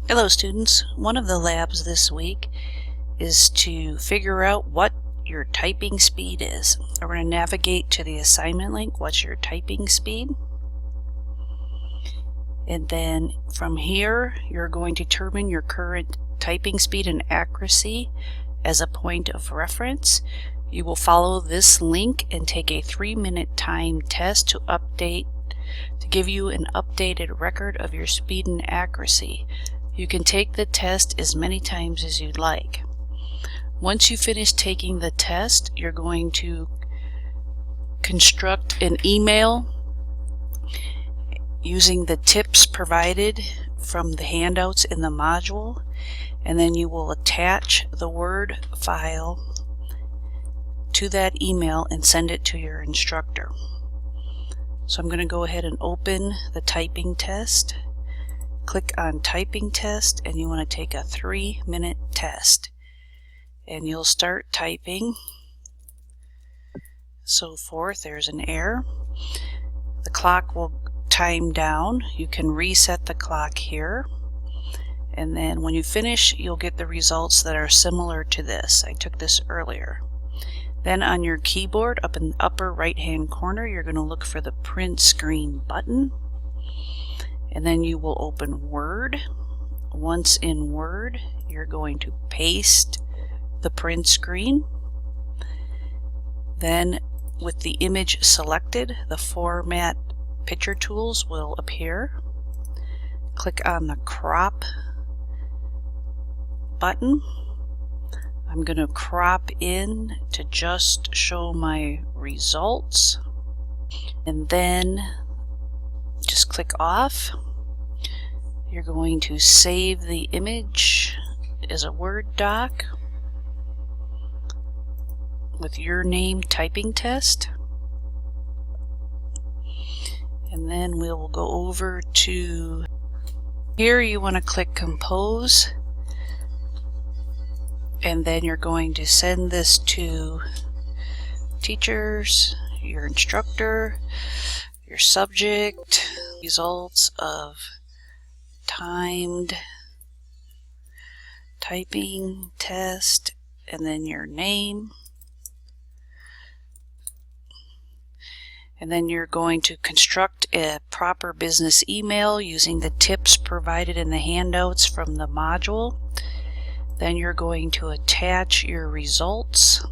Hello students, one of the labs this week is to figure out what your typing speed is. We're going to navigate to the assignment link, what's your typing speed? And then from here you're going to determine your current typing speed and accuracy as a point of reference. You will follow this link and take a 3-minute time test to give you an updated record of your speed and accuracy. You can take the test as many times as you'd like. Once you finish taking the test, you're going to construct an email using the tips provided from the handouts in the module, and then you will attach the Word file to that email and send it to your instructor. So I'm going to go ahead and open the typing test. Click on typing test, and you want to take a 3-minute test, and you'll start typing. So forth, there's an error. The clock will time down. You can reset the clock here, and then when you finish you'll get the results that are similar to this. I took this earlier. Then on your keyboard up in the upper right hand corner you're going to look for the print screen button. And then you will open Word. Once in Word, you're going to paste the print screen. Then with the image selected, the Format Picture tools will appear. Click on the Crop button. I'm going to crop in to just show my results. And then just click off. You're going to save the image as a Word doc with your name, typing test. And then we'll go over to here. You want to click compose, and then you're going to send this to teachers, your instructor, your subject, results of timed typing test, and then your name. And then you're going to construct a proper business email using the tips provided in the handouts from the module. Then you're going to attach your results.